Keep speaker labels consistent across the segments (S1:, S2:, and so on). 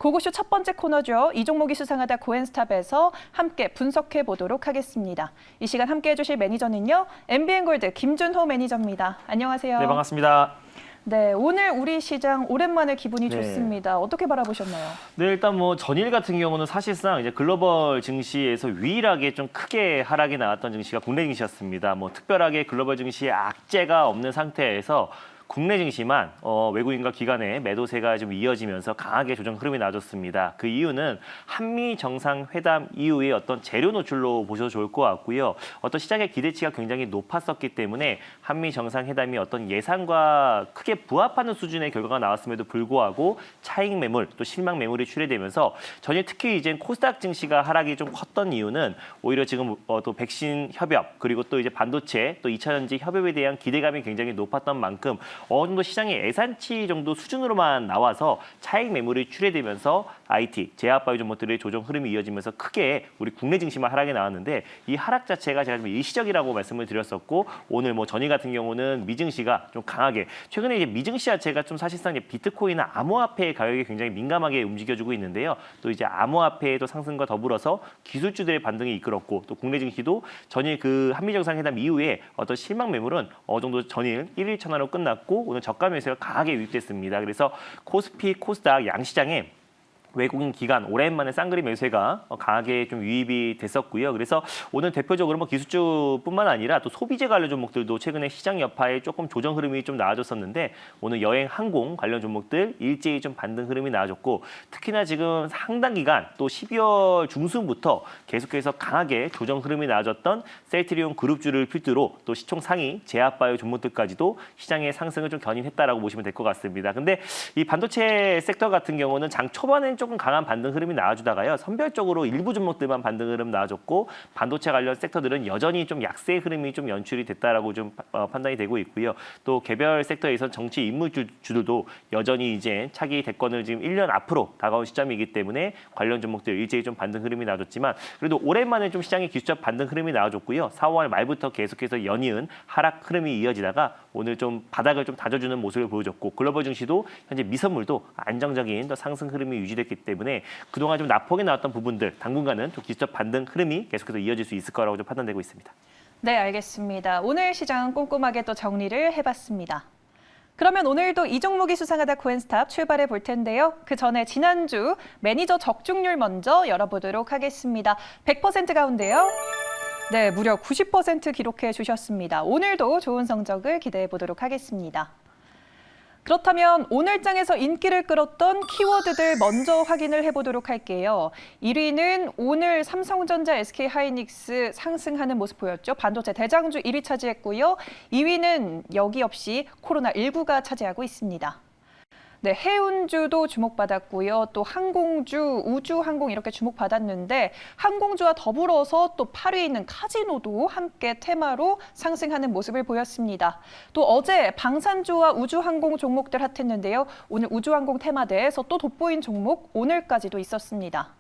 S1: 고고쇼 첫 번째 코너죠. 이 종목이 수상하다 코엔스탑에서 함께 분석해 보도록 하겠습니다. 이 시간 함께 해주실 매니저는요. MBN골드 김준호 매니저입니다. 안녕하세요.
S2: 네, 반갑습니다.
S1: 네, 오늘 우리 시장 오랜만에 기분이 좋습니다. 어떻게 바라보셨나요?
S2: 네, 일단 전일 같은 경우는 사실상 이제 글로벌 증시에서 유일하게 좀 크게 하락이 나왔던 증시가 국내 증시였습니다. 특별하게 글로벌 증시에 악재가 없는 상태에서 국내 증시만 외국인과 기관의 매도세가 좀 이어지면서 강하게 조정 흐름이 나와줬습니다. 그 이유는 한미 정상회담 이후의 어떤 재료 노출로 보셔도 좋을 것 같고요. 어떤 시장의 기대치가 굉장히 높았었기 때문에 한미 정상회담이 어떤 예상과 크게 부합하는 수준의 결과가 나왔음에도 불구하고 차익 매물 또 실망 매물이 출회되면서 전일 특히 이제 코스닥 증시가 하락이 좀 컸던 이유는 오히려 지금 또 백신 협업 그리고 또 이제 반도체 또 2차 전지 협업에 대한 기대감이 굉장히 높았던 만큼 어느 정도 시장의 예상치 정도 수준으로만 나와서 차익 매물이 출회되면서 IT, 제약바이오 종목들의 조정 흐름이 이어지면서 크게 우리 국내 증시만 하락이 나왔는데 이 하락 자체가 제가 좀 일시적이라고 말씀을 드렸었고 오늘 전일 같은 경우는 미증시가 좀 강하게 최근에 이제 미증시 자체가 좀 사실상 이제 비트코인이나 암호화폐 가격이 굉장히 민감하게 움직여주고 있는데요. 또 이제 암호화폐의 상승과 더불어서 기술주들의 반등이 이끌었고 또 국내 증시도 전일 그 한미 정상회담 이후에 어떤 실망 매물은 어느 정도 전일 1일 천하로 끝났고 오늘 저가 매수가 강하게 유입됐습니다. 그래서 코스피, 코스닥 양시장에 외국인 기관 오랜만에 쌍그리 매수세가 강하게 좀 유입이 됐었고요. 그래서 오늘 대표적으로 기술주뿐만 아니라 또 소비재 관련 종목들도 최근에 시장 여파에 조금 조정 흐름이 좀 나와줬었는데 오늘 여행, 항공 관련 종목들 일제히 좀 반등 흐름이 나와줬고 특히나 지금 상당 기간 또 12월 중순부터 계속해서 강하게 조정 흐름이 나와줬던 셀트리온 그룹주를 필두로 또 시총 상위 제약바이오 종목들까지도 시장의 상승을 좀 견인했다라고 보시면 될 것 같습니다. 근데 이 반도체 섹터 같은 경우는 장 초반엔 조금 강한 반등 흐름이 나와주다가요. 선별적으로 일부 종목들만 반등 흐름 나와줬고 반도체 관련 섹터들은 여전히 좀 약세 흐름이 좀 연출이 됐다라고 좀 판단이 되고 있고요. 또 개별 섹터에선 정치 인물주들도 여전히 이제 차기 대권을 지금 1년 앞으로 다가온 시점이기 때문에 관련 종목들 일제히 좀 반등 흐름이 나와줬지만 그래도 오랜만에 좀 시장의 기술적 반등 흐름이 나와줬고요. 4월 말부터 계속해서 연이은 하락 흐름이 이어지다가 오늘 좀 바닥을 좀 다져주는 모습을 보여줬고 글로벌 증시도 현재 미선물도 안정적인 상승 흐름이 유지됐기 때문에 그동안 좀 낙폭이 나왔던 부분들 당분간은 좀 기술적 반등 흐름이 계속해서 이어질 수 있을 거라고 좀 판단되고 있습니다.
S1: 네, 알겠습니다. 오늘 시장 꼼꼼하게 또 정리를 해봤습니다. 그러면 오늘도 이 종목이 수상하다 코엔스탑 출발해 볼 텐데요. 그 전에 지난주 매니저 적중률 먼저 열어보도록 하겠습니다. 100% 가운데요. 네, 무려 90% 기록해 주셨습니다. 오늘도 좋은 성적을 기대해 보도록 하겠습니다. 그렇다면 오늘 장에서 인기를 끌었던 키워드들 먼저 확인을 해보도록 할게요. 1위는 오늘 삼성전자, SK하이닉스 상승하는 모습 보였죠. 반도체 대장주 1위 차지했고요. 2위는 여기 없이 코로나19가 차지하고 있습니다. 네, 해운주도 주목받았고요. 또 항공주, 우주항공 이렇게 주목받았는데 항공주와 더불어서 또 8위에 있는 카지노도 함께 테마로 상승하는 모습을 보였습니다. 또 어제 방산주와 우주항공 종목들 핫했는데요. 오늘 우주항공 테마대에서 또 돋보인 종목 오늘까지도 있었습니다.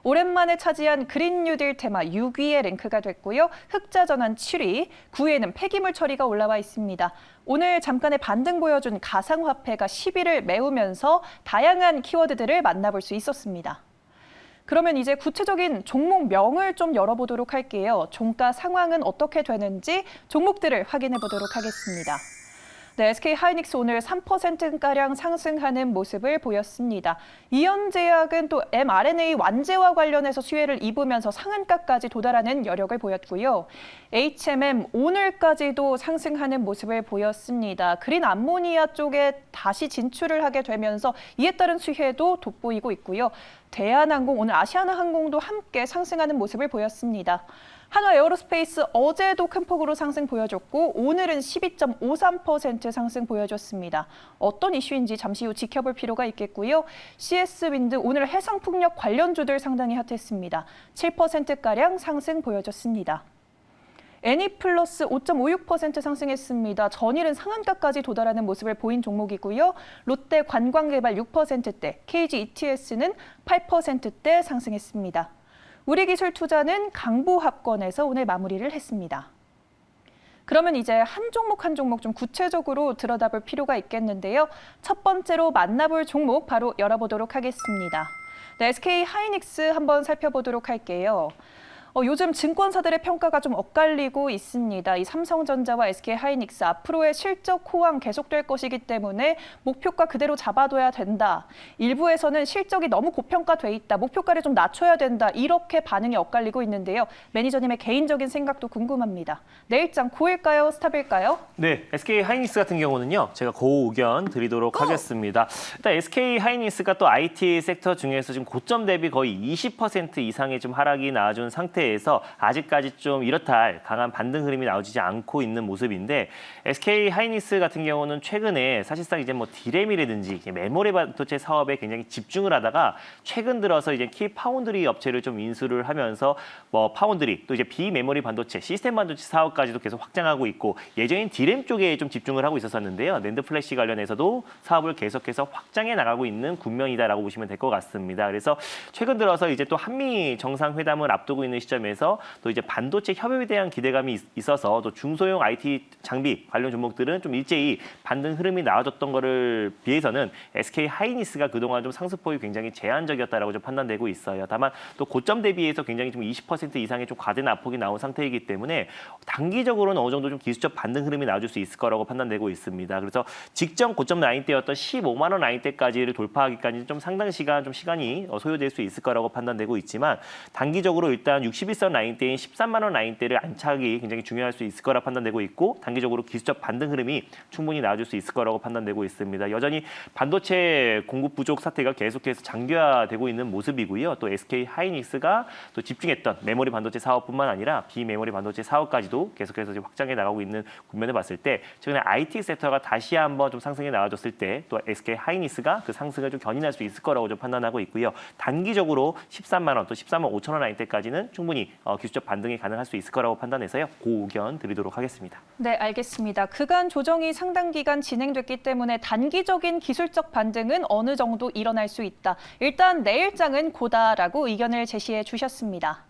S1: 오랜만에 차지한 그린 뉴딜 테마 6위에 랭크가 됐고요. 흑자 전환 7위, 9위에는 폐기물 처리가 올라와 있습니다. 오늘 잠깐의 반등 보여준 가상화폐가 10위를 메우면서 다양한 키워드들을 만나볼 수 있었습니다. 그러면 이제 구체적인 종목명을 좀 열어보도록 할게요. 종가 상황은 어떻게 되는지 종목들을 확인해 보도록 하겠습니다. 네, SK하이닉스 오늘 3%가량 상승하는 모습을 보였습니다. 이현제약은 또 mRNA 완제와 관련해서 수혜를 입으면서 상한가까지 도달하는 여력을 보였고요. HMM 오늘까지도 상승하는 모습을 보였습니다. 그린 암모니아 쪽에 다시 진출을 하게 되면서 이에 따른 수혜도 돋보이고 있고요. 대한항공, 오늘 아시아나항공도 함께 상승하는 모습을 보였습니다. 한화에어로스페이스 어제도 큰 폭으로 상승 보여줬고 오늘은 12.53% 상승 보여줬습니다. 어떤 이슈인지 잠시 후 지켜볼 필요가 있겠고요. CS윈드 오늘 해상풍력 관련주들 상당히 핫했습니다. 7%가량 상승 보여줬습니다. 애니플러스 5.56% 상승했습니다. 전일은 상한가까지 도달하는 모습을 보인 종목이고요. 롯데 관광개발 6%대, KG ETS는 8%대 상승했습니다. 우리기술투자는 강보합권에서 오늘 마무리를 했습니다. 그러면 이제 한 종목 한 종목 좀 구체적으로 들여다볼 필요가 있겠는데요. 첫 번째로 만나볼 종목 바로 열어보도록 하겠습니다. 네, SK 하이닉스 한번 살펴보도록 할게요. 요즘 증권사들의 평가가 좀 엇갈리고 있습니다. 이 삼성전자와 SK 하이닉스 앞으로의 실적 호황 계속될 것이기 때문에 목표가 그대로 잡아둬야 된다. 일부에서는 실적이 너무 고평가돼 있다. 목표가를 좀 낮춰야 된다. 이렇게 반응이 엇갈리고 있는데요. 매니저님의 개인적인 생각도 궁금합니다. 내일장 고일까요? 스탑일까요?
S2: 네, SK 하이닉스 같은 경우는요. 제가 고 의견 드리도록 하겠습니다. 일단 SK 하이닉스가 또 IT 섹터 중에서 지금 고점 대비 거의 20% 이상의 좀 하락이 나와준 상태에서 아직까지 좀 이렇다 할 강한 반등 흐름이 나오지 않고 있는 모습인데 SK 하이닉스 같은 경우는 최근에 사실상 이제 뭐 디램이라든지 메모리 반도체 사업에 굉장히 집중을 하다가 최근 들어서 이제 키 파운드리 업체를 좀 인수를 하면서 뭐 파운드리 또 이제 비메모리 반도체, 시스템 반도체 사업까지도 계속 확장하고 있고 예전엔 디램 쪽에 좀 집중을 하고 있었었는데요. 낸드 플래시 관련해서도 사업을 계속해서 확장해 나가고 있는 국면이다라고 보시면 될 것 같습니다. 그래서 최근 들어서 이제 또 한미 정상회담을 앞두고 있는 시점에서 또 이제 반도체 협업에 대한 기대감이 있어서 또 중소형 IT 장비 관련 종목들은 좀 일제히 반등 흐름이 나와줬던 거를 비해서는 SK 하이닉스가 그동안 좀 상승폭이 굉장히 제한적이었다라고 좀 판단되고 있어요. 다만 또 고점 대비해서 굉장히 좀 20% 이상의 좀 과대 낙폭이 나온 상태이기 때문에 단기적으로는 어느 정도 좀 기술적 반등 흐름이 나와줄 수 있을 거라고 판단되고 있습니다. 그래서 직전 고점 라인대였던 15만 원 라인대까지를 돌파하기까지 좀 상당 시간 좀 시간이 소요될 수 있을 거라고 판단되고 있지만 단기적으로 일단 61선 라인대인 13만 원 라인대를 안착이 굉장히 중요할 수 있을 거라 판단되고 있고 단기적으로 기술적 반등 흐름이 충분히 나와줄 수 있을 거라고 판단되고 있습니다. 여전히 반도체 공급 부족 사태가 계속해서 장기화되고 있는 모습이고요. 또 SK 하이닉스가 또 집중했던 메모리 반도체 사업뿐만 아니라 비메모리 반도체 사업까지도 계속해서 확장해 나가고 있는 국면을 봤을 때 최근에 IT 섹터가 다시 한번 좀 상승해 나와줬을 때 또 SK 하이닉스가 그 상승을 좀 견인할 수 있을 거라고 좀 판단하고 있고요. 단기적으로 13만 원 또 13만 5천 원 라인대까지는 충분히 기술적 반등이 가능할 수 있을 거라고 판단해서요. 고 의견 드리도록 하겠습니다.
S1: 네, 알겠습니다. 그간 조정이 상당 기간 진행됐기 때문에 단기적인 기술적 반등은 어느 정도 일어날 수 있다. 일단 내일장은 고다라고 의견을 제시해 주셨습니다.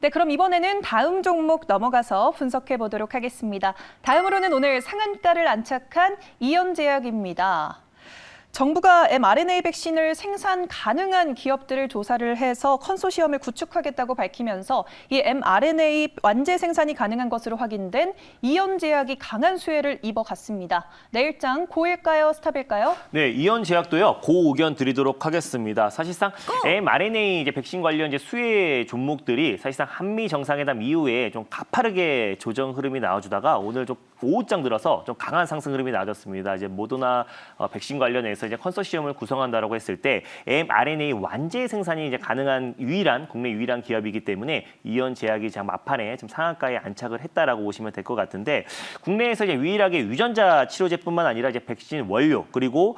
S1: 네, 그럼 이번에는 다음 종목 넘어가서 분석해 보도록 하겠습니다. 다음으로는 오늘 상한가를 안착한 이현제약입니다. 정부가 mRNA 백신을 생산 가능한 기업들을 조사를 해서 컨소시엄을 구축하겠다고 밝히면서 이 mRNA 완제 생산이 가능한 것으로 확인된 이현제약이 강한 수혜를 입어갔습니다. 내일장 고일까요? 스탑일까요?
S2: 네, 이현제약도요. 고 의견 드리도록 하겠습니다. 사실상 mRNA 이제 백신 관련 이제 수혜 종목들이 사실상 한미 정상회담 이후에 좀 가파르게 조정 흐름이 나와주다가 오늘 좀 오후장 들어서 좀 강한 상승 흐름이 나와줬습니다. 이제 모더나 백신 관련해서 이제 컨소시엄을 구성한다라고 했을 때 mRNA 완제 생산이 이제 가능한 국내 유일한 기업이기 때문에 이현제약이 지금 막판에 좀 상한가에 안착을 했다라고 보시면 될 것 같은데 국내에서 이제 유일하게 유전자 치료제뿐만 아니라 이제 백신 원료 그리고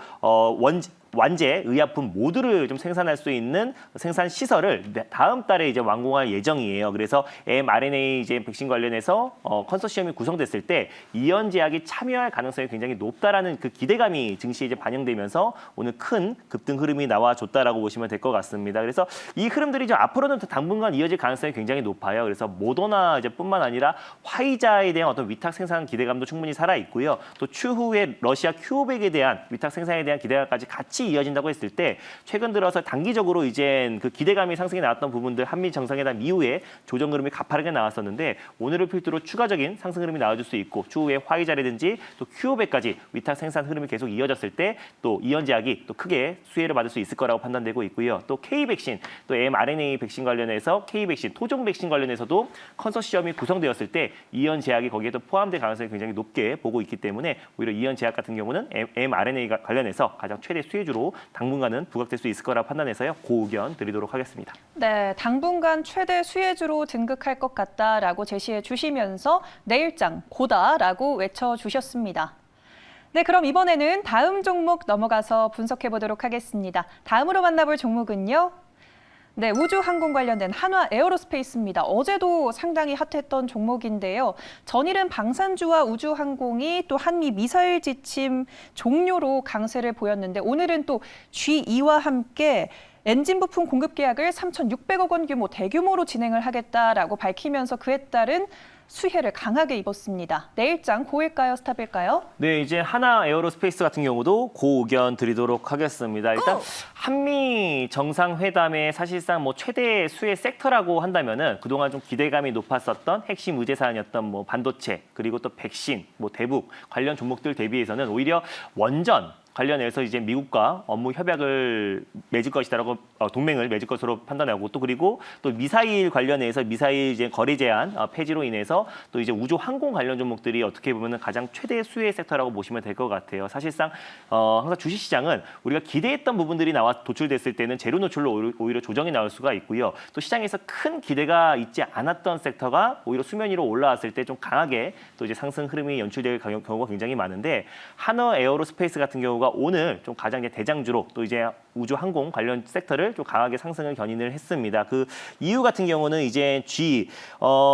S2: 완제, 의약품 모두를 좀 생산할 수 있는 생산 시설을 다음 달에 이제 완공할 예정이에요. 그래서 mRNA 이제 백신 관련해서 컨소시엄이 구성됐을 때 이현제약이 참여할 가능성이 굉장히 높다라는 그 기대감이 증시에 이제 반영되면서 오늘 큰 급등 흐름이 나와줬다라고 보시면 될 것 같습니다. 그래서 이 흐름들이 좀 앞으로는 당분간 이어질 가능성이 굉장히 높아요. 그래서 모더나 이제뿐만 아니라 화이자에 대한 어떤 위탁 생산 기대감도 충분히 살아 있고요. 또 추후에 러시아 큐오백에 대한 위탁 생산에 대한 기대감까지 같이 이어진다고 했을 때 최근 들어서 단기적으로 이제 그 기대감이 상승해 나왔던 부분들 한미 정상회담 이후에 조정 흐름이 가파르게 나왔었는데 오늘을 필두로 추가적인 상승 흐름이 나와줄 수 있고 추후에 화이자라든지 또 큐오백까지 위탁 생산 흐름이 계속 이어졌을 때 또 이현제약이 또 크게 수혜를 받을 수 있을 거라고 판단되고 있고요. 또 K백신, 또 mRNA 백신 관련해서 K백신, 토종 백신 관련해서도 컨소시엄이 구성되었을 때 이현제약이 거기에 또 포함될 가능성이 굉장히 높게 보고 있기 때문에 오히려 이현제약 같은 경우는 mRNA 관련해서 가장 최대 수혜주로 당분간은 부각될 수 있을 거라 판단해서요. 고 의견 드리도록 하겠습니다.
S1: 네, 당분간 최대 수혜주로 등극할 것 같다라고 제시해 주시면서 내일장 고다라고 외쳐주셨습니다. 네, 그럼 이번에는 다음 종목 넘어가서 분석해 보도록 하겠습니다. 다음으로 만나볼 종목은요. 네, 우주항공 관련된 한화 에어로스페이스입니다. 어제도 상당히 핫했던 종목인데요. 전일은 방산주와 우주항공이 또 한미 미사일 지침 종료로 강세를 보였는데 오늘은 또 G2와 함께 엔진 부품 공급 계약을 3,600억 원 규모 대규모로 진행을 하겠다라고 밝히면서 그에 따른 수혜를 강하게 입었습니다. 내일장 고일까요, 스탑일까요?
S2: 네, 이제 하나 에어로스페이스 같은 경우도 고 의견 드리도록 하겠습니다. 일단 한미 정상회담의 사실상 뭐 최대 수혜 섹터라고 한다면은 그동안 좀 기대감이 높았었던 핵심 의제 사안이었던 뭐 반도체 그리고 또 백신, 뭐 대북 관련 종목들 대비해서는 오히려 원전 관련해서 이제 미국과 업무 협약을 맺을 것이다라고 동맹을 맺을 것으로 판단하고 또 그리고 또 미사일 관련해서 미사일 이제 거래 제한 폐지로 인해서 또 이제 우주 항공 관련 종목들이 어떻게 보면은 가장 최대 수혜 섹터라고 보시면 될 것 같아요. 사실상 항상 주식 시장은 우리가 기대했던 부분들이 나와 도출됐을 때는 제로 노출로 오히려 조정이 나올 수가 있고요. 또 시장에서 큰 기대가 있지 않았던 섹터가 오히려 수면 위로 올라왔을 때 좀 강하게 또 이제 상승 흐름이 연출될 경우가 굉장히 많은데 하나 에어로스페이스 같은 경우가 오늘 좀 가장 이제 대장주로 또 이제 우주 항공 관련 섹터를 좀 강하게 상승을 견인을 했습니다. 그 이유 같은 경우는 이제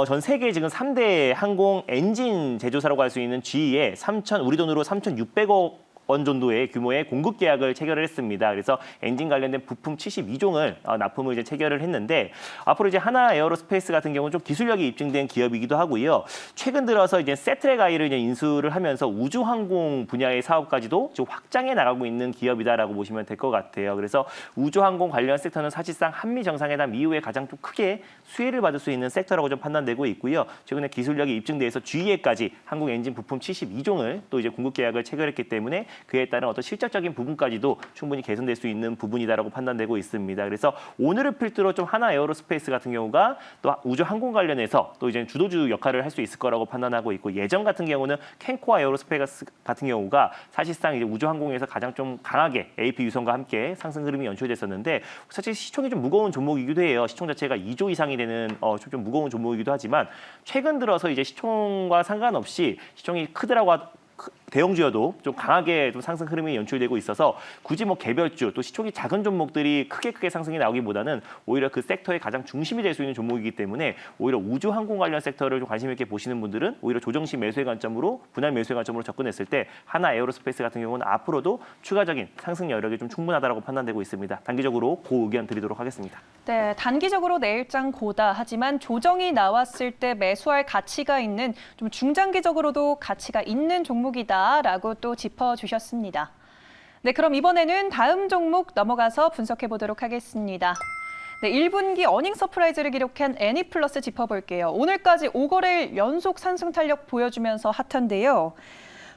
S2: 전 세계 지금 3대 항공 엔진 제조사라고 할 수 있는 GE에 우리 돈으로 3,600억 원 정도의 규모의 공급 계약을 체결을 했습니다. 그래서 엔진 관련된 부품 72종을 납품을 이제 체결을 했는데 앞으로 이제 하나 에어로스페이스 같은 경우는 좀 기술력이 입증된 기업이기도 하고요. 최근 들어서 이제 세트랙아이를 이제 인수를 하면서 우주 항공 분야의 사업까지도 지금 확장해 나가고 있는 기업이다라고 보시면 될 것 같아요. 그래서 우주 항공 관련 섹터는 사실상 한미 정상회담 이후에 가장 좀 크게 수혜를 받을 수 있는 섹터라고 좀 판단되고 있고요. 최근에 기술력이 입증돼서 GE에까지 한국 엔진 부품 72종을 또 이제 공급 계약을 체결했기 때문에 그에 따른 어떤 실질적인 부분까지도 충분히 개선될 수 있는 부분이다라고 판단되고 있습니다. 그래서 오늘을 필두로 좀 하나 에어로스페이스 같은 경우가 또 우주 항공 관련해서 또 이제 주도주 역할을 할 수 있을 거라고 판단하고 있고 예전 같은 경우는 캔코아 에어로스페이스 같은 경우가 사실상 이제 우주 항공에서 가장 좀 강하게 AP 유선과 함께 상승 흐름이 연출됐었는데 사실 시총이 좀 무거운 종목이기도 해요. 시총 자체가 2조 이상이 되는 좀 무거운 종목이기도 하지만 최근 들어서 이제 시총과 상관없이 시총이 크더라고 대형주여도 좀 강하게 좀 상승 흐름이 연출되고 있어서 굳이 뭐 개별주 또 시총이 작은 종목들이 크게 상승이 나오기보다는 오히려 그 섹터의 가장 중심이 될 수 있는 종목이기 때문에 오히려 우주 항공 관련 섹터를 좀 관심 있게 보시는 분들은 오히려 조정식 매수의 관점으로 분할 매수의 관점으로 접근했을 때 하나 에어로스페이스 같은 경우는 앞으로도 추가적인 상승 여력이 좀 충분하다고 판단되고 있습니다. 단기적으로 고 의견 드리도록 하겠습니다.
S1: 네, 단기적으로 내일장 고다. 하지만 조정이 나왔을 때 매수할 가치가 있는 좀 중장기적으로도 가치가 있는 종목이다라고 또 짚어주셨습니다. 네, 그럼 이번에는 다음 종목 넘어가서 분석해 보도록 하겠습니다. 네, 1분기 어닝 서프라이즈를 기록한 애니플러스 짚어볼게요. 오늘까지 5거래일 연속 상승 탄력 보여주면서 핫한데요.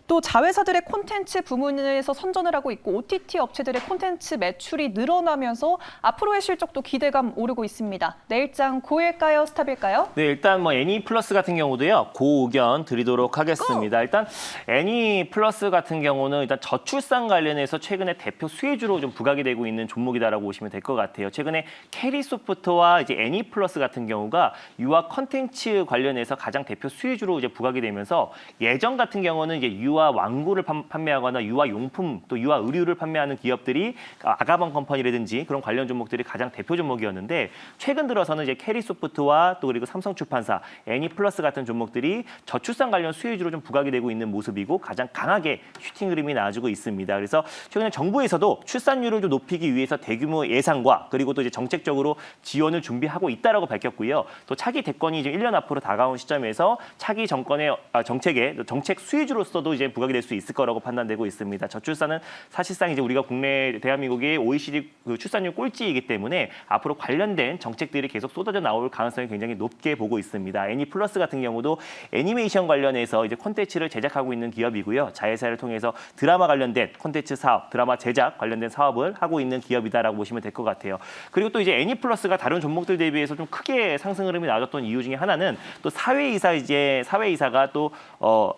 S1: 또 자회사들의 콘텐츠 부문에서 선전을 하고 있고 OTT 업체들의 콘텐츠 매출이 늘어나면서 앞으로의 실적도 기대감 오르고 있습니다. 내일장 고일까요, 스탑일까요?
S2: 네, 일단 뭐 애니플러스 같은 경우도요. 고 의견 드리도록 하겠습니다. 일단 애니플러스 같은 경우는 일단 저출산 관련해서 최근에 대표 수혜주로 좀 부각이 되고 있는 종목이다라고 보시면 될 것 같아요. 최근에 캐리소프트와 이제 애니플러스 같은 경우가 유아 컨텐츠 관련해서 가장 대표 수혜주로 이제 부각이 되면서 예전 같은 경우는 이제 유아 왕구를 판매하거나 유아 용품 또 유아 의류를 판매하는 기업들이 아가방 컴퍼니라든지 그런 관련 종목들이 가장 대표 종목이었는데 최근 들어서는 이제 캐리소프트와 또 그리고 삼성출판사, 애니플러스 같은 종목들이 저출산 관련 수혜주로 좀 부각이 되고 있는 모습이고 가장 강하게 슈팅 흐름이 나와주고 있습니다. 그래서 최근에 정부에서도 출산율을 좀 높이기 위해서 대규모 예산과 그리고 또 이제 정책적으로 지원을 준비하고 있다라고 밝혔고요. 또 차기 대권이 이제 1년 앞으로 다가온 시점에서 차기 정권의 정책 수혜주로서도 이제 부각이 될 수 있을 거라고 판단되고 있습니다. 저출산은 사실상 이제 우리가 국내 대한민국의 OECD 그 출산율 꼴찌이기 때문에 앞으로 관련된 정책들이 계속 쏟아져 나올 가능성이 굉장히 높게 보고 있습니다. 애니플러스 같은 경우도 애니메이션 관련해서 이제 콘텐츠를 제작하고 있는 기업이고요. 자회사를 통해서 드라마 관련된 콘텐츠 사업, 드라마 제작 관련된 사업을 하고 있는 기업이다라고 보시면 될 것 같아요. 그리고 또 이제 애니플러스가 다른 종목들 대비해서 좀 크게 상승 흐름이 나왔던 이유 중에 하나는 또 사회이사가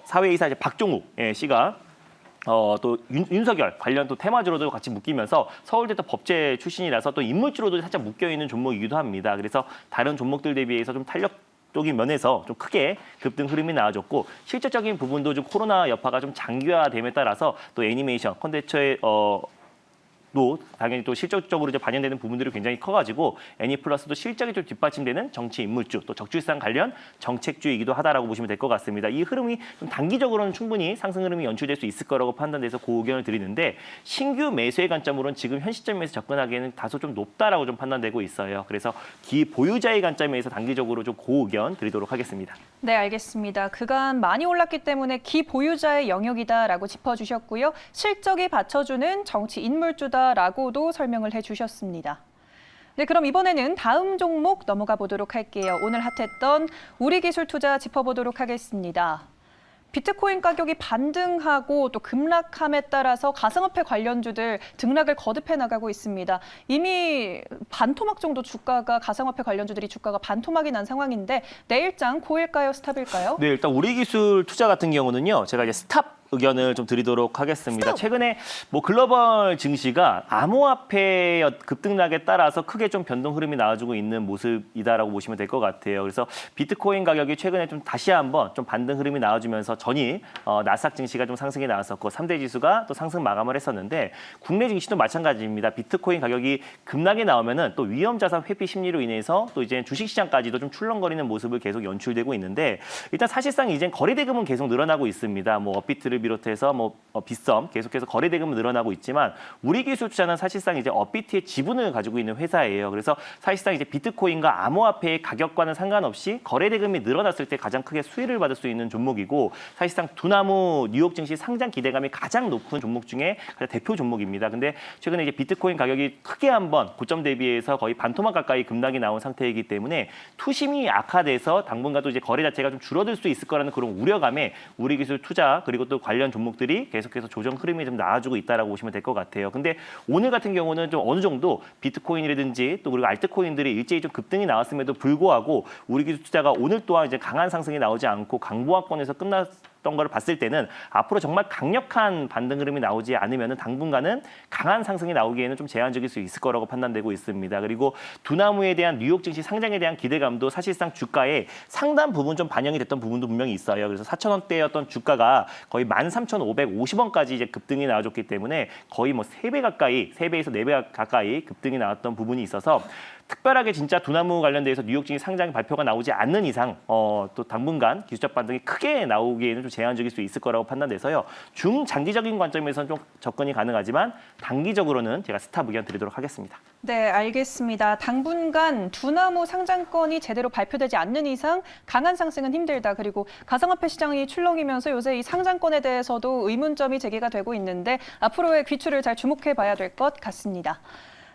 S2: 사회이사 이제 박종욱 씨가 또 윤석열 관련 또 테마주로도 같이 묶이면서 서울대 또 법제 출신이라서 또 인물주로도 살짝 묶여 있는 종목이기도 합니다. 그래서 다른 종목들 대비해서 좀 탄력적인 면에서 좀 크게 급등 흐름이 나와줬고 실질적인 부분도 좀 코로나 여파가 좀 장기화됨에 따라서 또 애니메이션 콘텐츠의 도 당연히 또 실질적으로 이제 반영되는 부분들이 굉장히 커가지고 애니플러스도 실적이 좀 뒷받침되는 정치 인물주 또 적출산 관련 정책주이기도 하다라고 보시면 될 것 같습니다. 이 흐름이 좀 단기적으로는 충분히 상승 흐름이 연출될 수 있을 거라고 판단돼서 그 의견을 드리는데 신규 매수의 관점으로는 지금 현 시점에서 접근하기에는 다소 좀 높다라고 좀 판단되고 있어요. 그래서 기보유자의 관점에서 단기적으로 좀 그 의견 드리도록 하겠습니다.
S1: 네, 알겠습니다. 그간 많이 올랐기 때문에 기보유자의 영역이다라고 짚어주셨고요. 실적이 받쳐주는 정치 인물주다라고도 설명을 해주셨습니다. 네, 그럼 이번에는 다음 종목 넘어가 보도록 할게요. 오늘 핫했던 우리기술투자 짚어보도록 하겠습니다. 비트코인 가격이 반등하고 또 급락함에 따라서 가상화폐 관련주들 등락을 거듭해 나가고 있습니다. 이미 반토막 정도 주가가 가상화폐 관련주들이 주가가 반토막이 난 상황인데 내일장 고일까요, 스탑일까요?
S2: 네, 일단 우리기술투자 같은 경우는요. 제가 이제 스탑 의견을 좀 드리도록 하겠습니다.
S1: 스톱!
S2: 최근에 뭐 글로벌 증시가 암호화폐 급등락에 따라서 크게 좀 변동 흐름이 나와주고 있는 모습이다라고 보시면 될 것 같아요. 그래서 비트코인 가격이 최근에 좀 다시 한번 좀 반등 흐름이 나와주면서 전일 나스닥 증시가 좀 상승이 나왔었고 3대 지수가 또 상승 마감을 했었는데 국내 증시도 마찬가지입니다. 비트코인 가격이 급락이 나오면은 또 위험 자산 회피 심리로 인해서 또 이제 주식 시장까지도 좀 출렁거리는 모습을 계속 연출되고 있는데 일단 사실상 이제 거래 대금은 계속 늘어나고 있습니다. 뭐 업비트를 비롯해서 빗썸 계속해서 거래 대금은 늘어나고 있지만 우리기술투자는 사실상 이제 업비트의 지분을 가지고 있는 회사예요. 그래서 사실상 이제 비트코인과 암호화폐의 가격과는 상관없이 거래 대금이 늘어났을 때 가장 크게 수혜를 받을 수 있는 종목이고 사실상 두나무 뉴욕 증시 상장 기대감이 가장 높은 종목 중에 가장 대표 종목입니다. 근데 최근에 이제 비트코인 가격이 크게 한번 고점 대비해서 거의 반토막 가까이 급락이 나온 상태이기 때문에 투심이 악화돼서 당분간 또 이제 거래 자체가 좀 줄어들 수 있을 거라는 그런 우려감에 우리기술투자 그리고 또 관련 종목들이 계속해서 조정 흐름이 좀 나와주고 있다라고 보시면 될 것 같아요. 근데 오늘 같은 경우는 좀 어느 정도 비트코인이라든지 또 그리고 알트코인들이 일제히 좀 급등이 나왔음에도 불구하고 우리기술투자가 오늘 또한 이제 강한 상승이 나오지 않고 강보합권에서 끝났던 걸 봤을 때는 앞으로 정말 강력한 반등 흐름이 나오지 않으면 당분간은 강한 상승이 나오기에는 좀 제한적일 수 있을 거라고 판단되고 있습니다. 그리고 두나무에 대한 뉴욕 증시 상장에 대한 기대감도 사실상 주가에 상당 부분 좀 반영이 됐던 부분도 분명히 있어요. 그래서 4,000원대였던 주가가 거의 13,550원까지 이제 급등이 나와줬기 때문에 거의 뭐 3배 가까이, 3배에서 4배 가까이 급등이 나왔던 부분이 있어서 특별하게 진짜 두나무 관련돼서 뉴욕 증시 상장 발표가 나오지 않는 이상 또 당분간 기술적 반등이 크게 나오기에는 좀 제한적일 수 있을 거라고 판단돼서요. 중장기적인 관점에서는 좀 접근이 가능하지만 단기적으로는 제가 스탑 의견 드리도록 하겠습니다.
S1: 네, 알겠습니다. 당분간 두나무 상장권이 제대로 발표되지 않는 이상 강한 상승은 힘들다. 그리고 가상화폐 시장이 출렁이면서 요새 이 상장권에 대해서도 의문점이 제기가 되고 있는데 앞으로의 귀추를 잘 주목해 봐야 될 것 같습니다.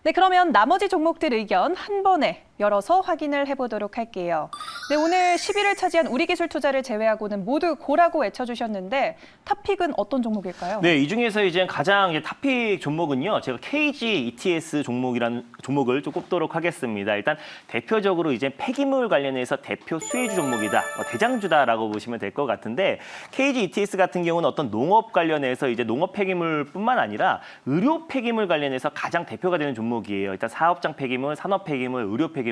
S1: 네, 그러면 나머지 종목들 의견 한 번에 열어서 확인을 해보도록 할게요. 네, 오늘 10위를 차지한 우리기술투자를 제외하고는 모두 고라고 외쳐주셨는데 탑픽은 어떤 종목일까요?
S2: 네, 이 중에서 이제 가장 이제 탑픽 종목은요. 제가 KG ETS 종목이라는 종목을 좀 꼽도록 하겠습니다. 일단 대표적으로 이제 폐기물 관련해서 대표 수혜주 종목이다, 대장주다라고 보시면 될 것 같은데 KG ETS 같은 경우는 어떤 농업 관련해서 이제 농업 폐기물뿐만 아니라 의료 폐기물 관련해서 가장 대표가 되는 종목이에요. 일단 사업장 폐기물, 산업 폐기물, 의료 폐기물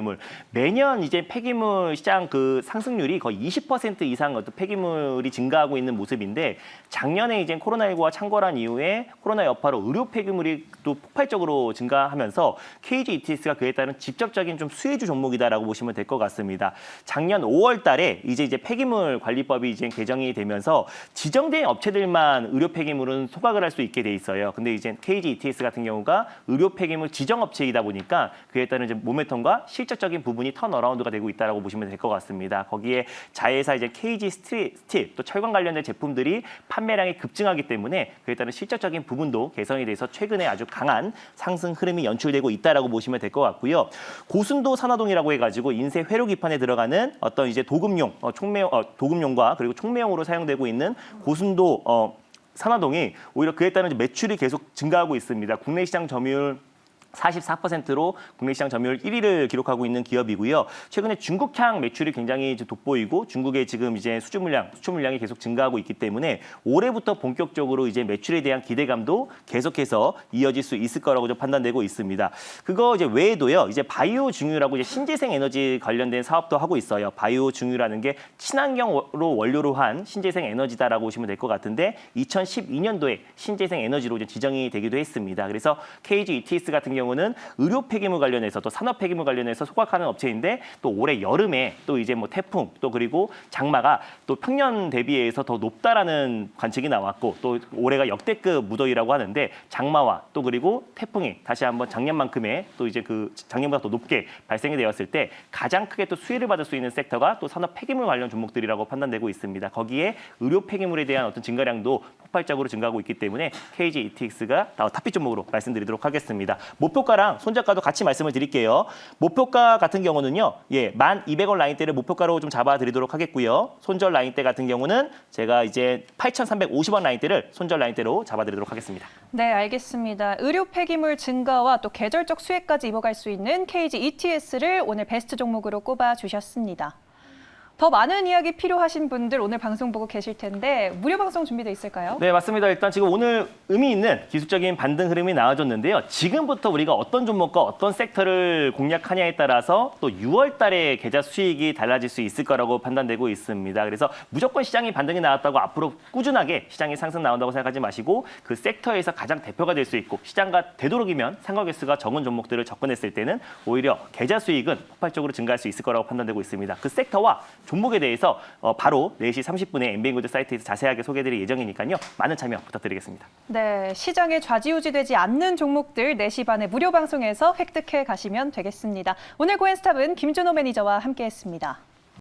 S2: 매년 이제 폐기물 시장 그 상승률이 거의 20% 이상 어떤 폐기물이 증가하고 있는 모습인데 작년에 이제 코로나19가 창궐한 이후에 코로나 여파로 의료 폐기물이 또 폭발적으로 증가하면서 KG ETS가 그에 따른 직접적인 좀 수혜주 종목이다라고 보시면 될 것 같습니다. 작년 5월 달에 이제 폐기물 관리법이 이제 개정이 되면서 지정된 업체들만 의료 폐기물은 소각을 할 수 있게 돼 있어요. 근데 이제 KG ETS 같은 경우가 의료 폐기물 지정 업체이다 보니까 그에 따른 이제 모멘텀과 실질적인 부분이 턴어라운드가 되고 있다라고 보시면 될 것 같습니다. 거기에 자회사 이제 KG 스틸 또 철강 관련된 제품들이 판매량이 급증하기 때문에 그에 따른 실질적인 부분도 개선이 돼서 최근에 아주 강한 상승 흐름이 연출되고 있다라고 보시면 될 것 같고요. 고순도 산화동이라고 해가지고 인쇄 회로 기판에 들어가는 어떤 이제 도금용 도금용과 그리고 촉매용으로 사용되고 있는 고순도 산화동이 오히려 그에 따른 매출이 계속 증가하고 있습니다. 국내 시장 점유율 44%로 국내 시장 점유율 1위를 기록하고 있는 기업이고요. 최근에 중국향 매출이 굉장히 이제 돋보이고 중국의 지금 이제 수출 물량이 계속 증가하고 있기 때문에 올해부터 본격적으로 이제 매출에 대한 기대감도 계속해서 이어질 수 있을 거라고 좀 판단되고 있습니다. 그거 이제 외에도요. 이제 바이오 증유라고 이제 신재생 에너지 관련된 사업도 하고 있어요. 바이오 증유라는 게 친환경으로 원료로 한 신재생 에너지다라고 보시면 될 것 같은데 2012년도에 신재생 에너지로 이제 지정이 되기도 했습니다. 그래서 KG ETS 같은 경우는 의료 폐기물 관련해서 또 산업 폐기물 관련해서 소각하는 업체인데 또 올해 여름에 또 이제 뭐 태풍 또 그리고 장마가 또 평년 대비해서 더 높다라는 관측이 나왔고 또 올해가 역대급 무더위라고 하는데 장마와 또 그리고 태풍이 다시 한번 작년만큼의 또 이제 그 작년보다 더 높게 발생이 되었을 때 가장 크게 또 수혜를 받을 수 있는 섹터가 또 산업 폐기물 관련 종목들이라고 판단되고 있습니다. 거기에 의료 폐기물에 대한 어떤 증가량도 폭발적으로 증가하고 있기 때문에 KG ETX가 탑픽 종목으로 말씀드리도록 하겠습니다. 목표가랑 손절가도 같이 말씀을 드릴게요. 목표가 같은 경우는요. 1,200원 라인대를 목표가로 좀 잡아드리도록 하겠고요. 손절 라인대 같은 경우는 제가 이제 8,350원 라인대를 손절 라인대로 잡아드리도록 하겠습니다.
S1: 네, 알겠습니다. 의료 폐기물 증가와 또 계절적 수혜까지 입어갈 수 있는 KG ETS를 오늘 베스트 종목으로 꼽아주셨습니다. 더 많은 이야기 필요하신 분들 오늘 방송 보고 계실 텐데 무료 방송 준비돼 있을까요?
S2: 네, 맞습니다. 일단 지금 오늘 의미 있는 기술적인 반등 흐름이 나와줬는데요. 지금부터 우리가 어떤 종목과 어떤 섹터를 공략하냐에 따라서 또 6월 달에 계좌 수익이 달라질 수 있을 거라고 판단되고 있습니다. 그래서 무조건 시장이 반등이 나왔다고 앞으로 꾸준하게 시장이 상승 나온다고 생각하지 마시고 그 섹터에서 가장 대표가 될 수 있고 시장과 되도록이면 상거 개수가 적은 종목들을 접근했을 때는 오히려 계좌 수익은 폭발적으로 증가할 수 있을 거라고 판단되고 있습니다. 그 섹터와 종목에 대해서 바로 4시 30분에 MBN구드 사이트에서 자세하게 소개해드릴 예정이니까요. 많은 참여 부탁드리겠습니다.
S1: 네, 시장에 좌지우지되지 않는 종목들 4시 반에 무료 방송에서 획득해 가시면 되겠습니다. 오늘 고엔스탑은 김준호 매니저와 함께했습니다.